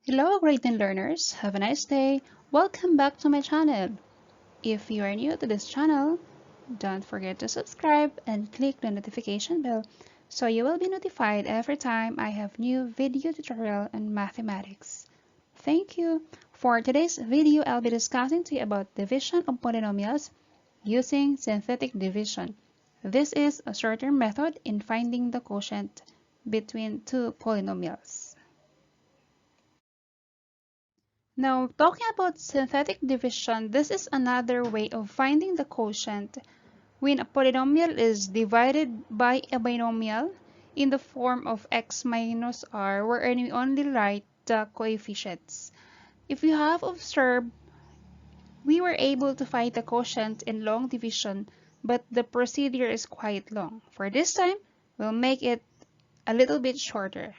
Hello, grade 10 learners. Have a nice day. Welcome back to my channel. If you are new to this channel, don't forget to subscribe and click the notification bell so you will be notified every time I have new video tutorial on mathematics. Thank you. For today's video, I'll be discussing to you about division of polynomials using synthetic division. This is a shorter method in finding the quotient between two polynomials. Now, talking about synthetic division, this is another way of finding the quotient when a polynomial is divided by a binomial in the form of x minus r, wherein we only write the coefficients. If you have observed, we were able to find the quotient in long division, but the procedure is quite long. For this time, we'll make it a little bit shorter.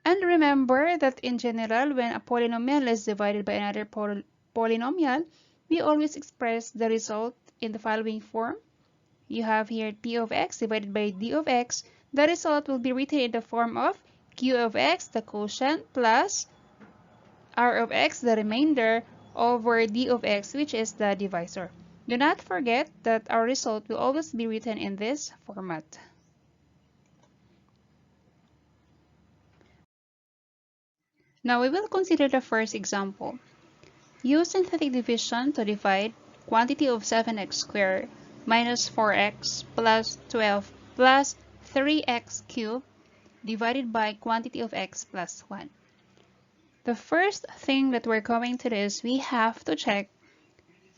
And remember that in general, when a polynomial is divided by another polynomial, we always express the result in the following form. You have here p of x divided by d of x. The result will be written in the form of q of x, the quotient, plus r of x, the remainder, over d of x, which is the divisor. Do not forget that our result will always be written in this format. Now we will consider the first example. Use synthetic division to divide quantity of 7x squared minus 4x plus 12 plus 3x cubed divided by quantity of x plus 1. The first thing that we're going to do is we have to check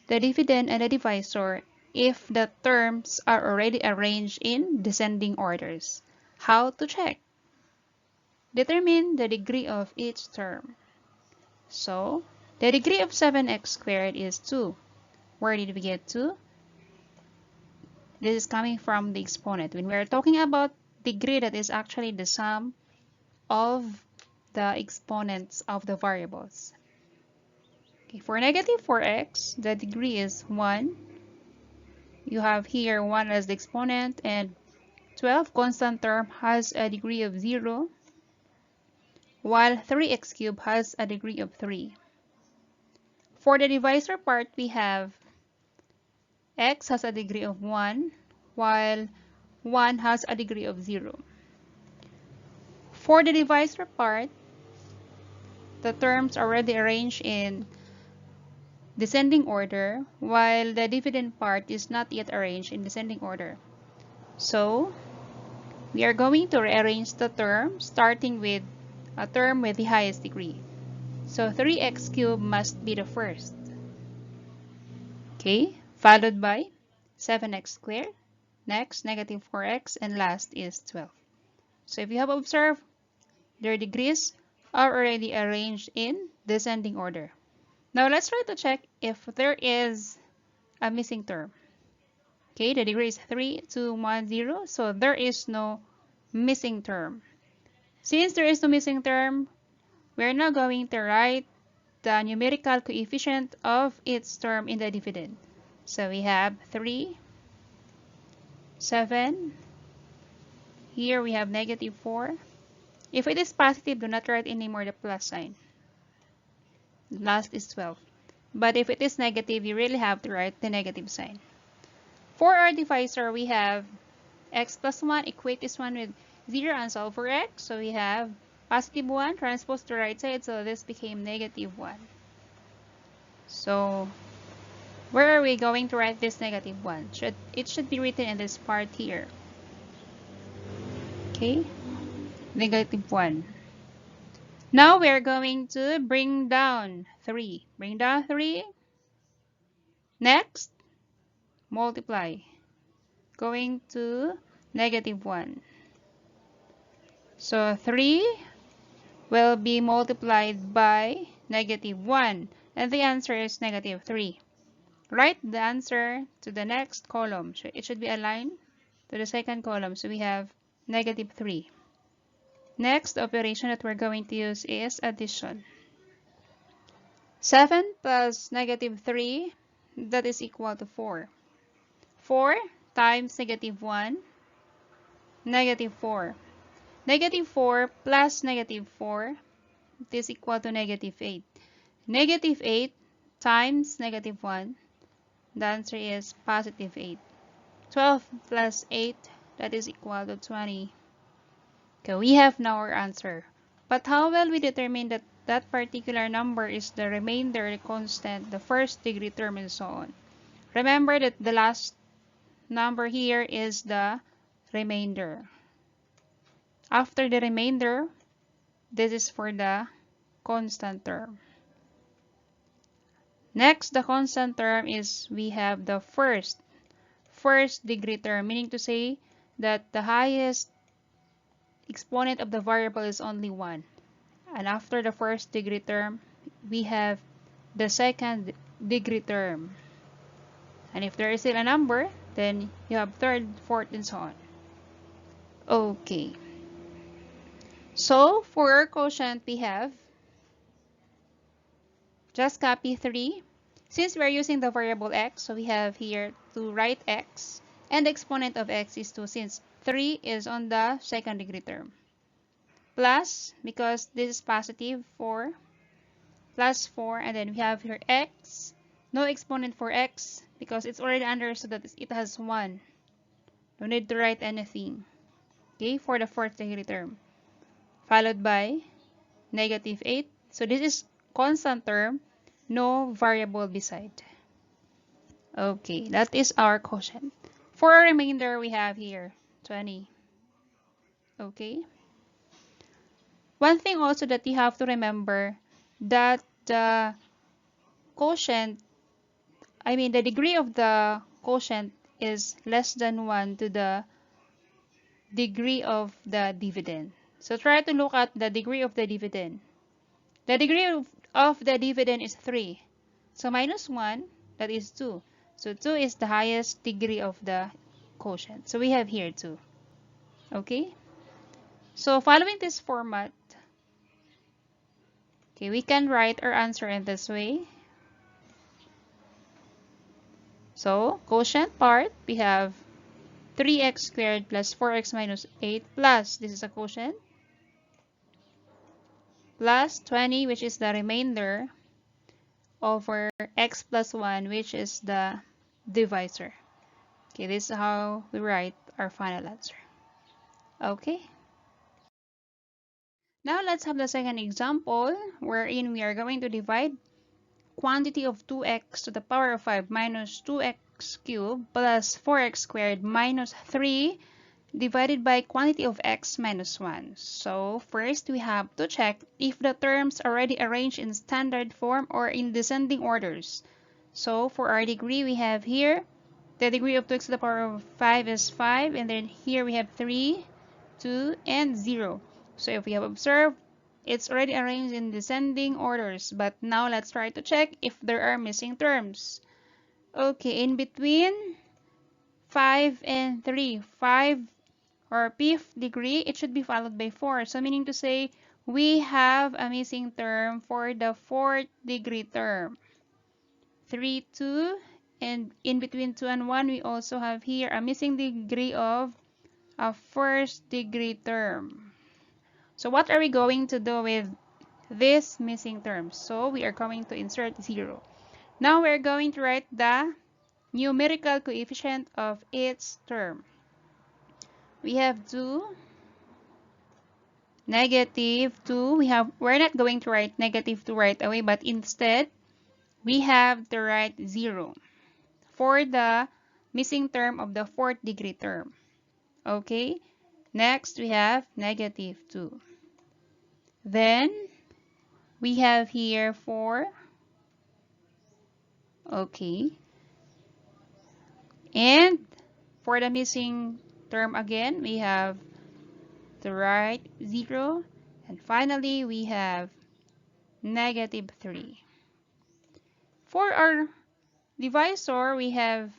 the dividend and the divisor if the terms are already arranged in descending orders. How to check? Determine the degree of each term. So, the degree of 7x squared is 2. Where did we get 2? This is coming from the exponent. When we are talking about degree, that is actually the sum of the exponents of the variables. Okay, for negative 4x, the degree is 1. You have here 1 as the exponent, and 12 constant term has a degree of 0, while 3x cubed has a degree of 3. For the divisor part, we have x has a degree of 1, while 1 has a degree of 0. For the divisor part, the terms are already arranged in descending order, while the dividend part is not yet arranged in descending order. So, we are going to rearrange the term starting with a term with the highest degree. So, 3x cubed must be the first. Okay, followed by 7x squared, next negative 4x, and last is 12. So, if you have observed, their degrees are already arranged in descending order. Now let's try to check if there is a missing term. Okay, the degree is 3, 2, 1, 0, so there is no missing term. Since there is no missing term, we're now going to write the numerical coefficient of its term in the dividend. So we have 3, 7, here we have negative 4. If it is positive, do not write anymore the plus sign. Last is 12. But if it is negative, you really have to write the negative sign. For our divisor, we have x plus 1, equate this one with 0 and solve for x. So we have positive 1 transpose to the right side, so this became negative 1. So where are we going to write this negative 1? It should be written in this part here. Okay, negative 1. Now we're going to bring down 3. Bring down 3. Next, multiply. Going to negative 1. So 3 will be multiplied by negative 1. And the answer is negative 3. Write the answer to the next column. It should be aligned to the second column. So we have negative 3. Next operation that we're going to use is addition. 7 plus negative 3, that is equal to 4. 4 times negative 1, negative 4. Negative 4 plus negative 4, it is equal to negative 8. Negative 8 times negative 1, the answer is positive 8. 12 plus 8, that is equal to 20. Okay, we have now our answer. But how will we determine that that particular number is the remainder, the constant, the first degree term, and so on? Remember that the last number here is the remainder. After the remainder, this is for the constant term. Next, the constant term is we have the first degree term, meaning to say that the highest exponent of the variable is only 1. And after the first degree term, we have the second degree term. And if there is still a number, then you have third, fourth, and so on. Okay. So for our quotient, we have, just copy 3. Since we are using the variable x, so we have here to write x. And the exponent of x is 2, since 3 is on the second degree term. Plus, because this is positive, 4. Plus 4, and then we have here x. No exponent for x because it's already understood that it has 1. No need to write anything. Okay, for the fourth degree term. Followed by negative 8. So this is constant term, no variable beside. Okay, that is our quotient. For our remainder, we have here 20. Okay. One thing also that you have to remember, that the quotient, the degree of the quotient is less than 1 to the degree of the dividend. So try to look at the degree of the dividend. The degree of the dividend is 3. So minus 1, that is 2. So 2 is the highest degree of the quotient. So we have here 2. Okay? So following this format, okay, we can write our answer in this way. So quotient part, we have 3x squared plus 4x minus 8 plus, this is a quotient, plus 20, which is the remainder, over x plus 1, which is the divisor. Okay, this is how we write our final answer. Okay. Now let's have the second example, wherein we are going to divide quantity of 2x to the power of 5 minus 2x cubed plus 4x squared minus 3 divided by quantity of x minus 1. So first we have to check if the terms are already arranged in standard form or in descending orders. So for our degree, we have here the degree of 2x to the power of 5 is 5, and then here we have 3, 2, and 0. So if we have observed, it's already arranged in descending orders. But now let's try to check if there are missing terms. Okay, in between 5 and 3, 5 or fifth degree, it should be followed by 4. So meaning to say, we have a missing term for the fourth degree term. 3, 2, and in between 2 and 1, we also have here a missing degree of a first degree term. So what are we going to do with this missing term? So we are going to insert 0. Now we're going to write the numerical coefficient of each term. We have 2, negative 2. We're not going to write negative 2 right away, but instead we have to write 0 for the missing term of the fourth degree term. Okay, next we have negative 2. Then we have here 4. Okay, and for the missing term again, we have to write 0. And finally, we have negative 3. For our divisor, we have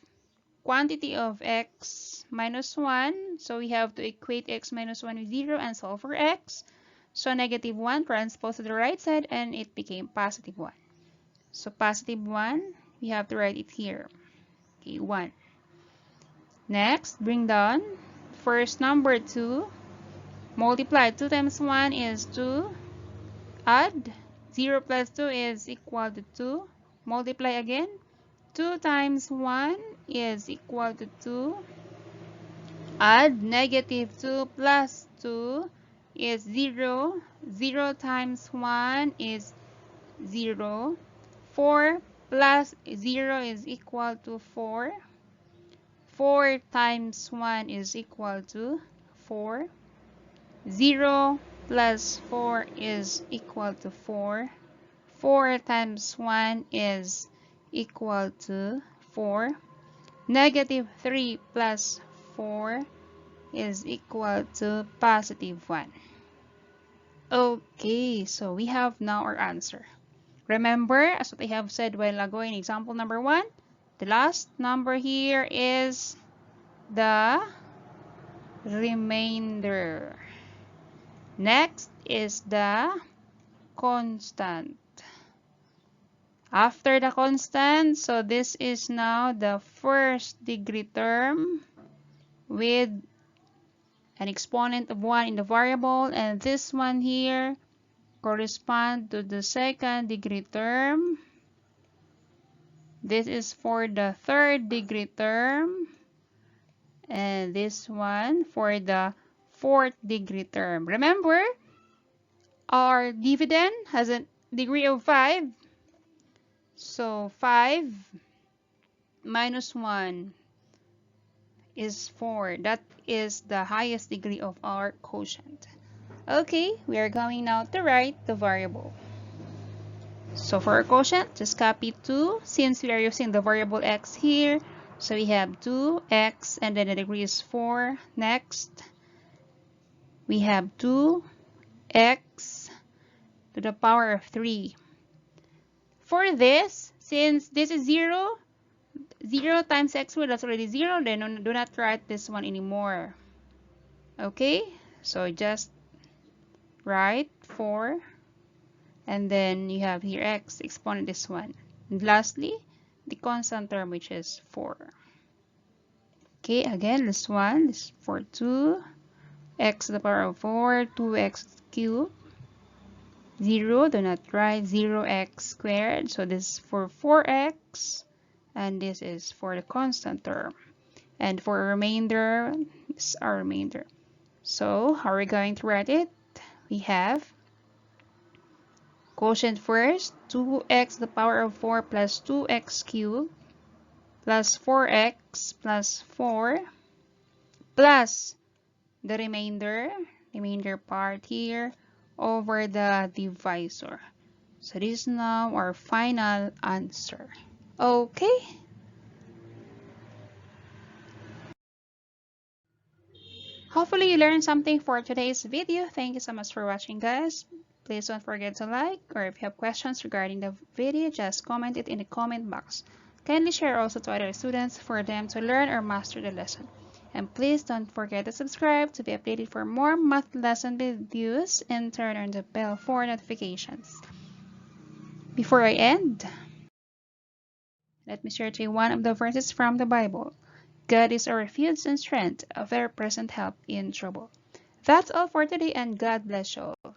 quantity of x minus 1. So we have to equate x minus 1 with 0 and solve for x. So negative 1 transposed to the right side, and it became positive 1. So positive 1, we have to write it here. Okay, 1. Next, bring down first number 2 Multiply 2 times 1 is 2. Add 0 plus 2 is equal to 2. Multiply again. 2 times 1 is equal to 2. Add negative 2 plus 2 is 0. 0 times 1 is 0. 4 plus 0 is equal to 4. 4 times 1 is equal to 4. 0 plus 4 is equal to 4. 4 times 1 is equal to 4. Negative 3 plus 4 is equal to positive 1. Okay, so we have now our answer. Remember, as what I have said while ago in example number 1, the last number here is the remainder. Next is the constant. After the constant, so this is now the first degree term with an exponent of 1 in the variable, and this one here correspond to the second degree term. This is for the third degree term, and this one for the fourth degree term. Remember, our dividend has a degree of 5. So 5 minus 1 is 4. That is the highest degree of our quotient. Okay, we are going now to write the variable. So for our quotient, just copy 2 since we are using the variable x here. So we have 2x and then the degree is 4. Next, we have 2x to the power of 3. For this, since this is 0, 0 times x squared, that's already 0, then do not write this one anymore. Okay, so just write 4, and then you have here x, exponent this one. And lastly, the constant term, which is 4. Okay, again, this one is for 2, x to the power of 4, 2x cubed, 0, do not write 0x squared, so this is for 4x, and this is for the constant term. And for a remainder, this is our remainder. So how are we going to write it? We have quotient first, 2x to the power of 4 plus 2x cubed plus 4x plus 4 plus the remainder part here over the divisor. So this is now our final answer. Okay. Hopefully you learned something for today's video. Thank you so much for watching, guys. Please don't forget to like, or if you have questions regarding the video, just comment it in the comment box. Kindly share also to other students for them to learn or master the lesson. And please don't forget to subscribe to be updated for more math lesson videos and turn on the bell for notifications. Before I end, let me share to you one of the verses from the Bible. God is our refuge and strength, a very present help in trouble. That's all for today, and God bless you all.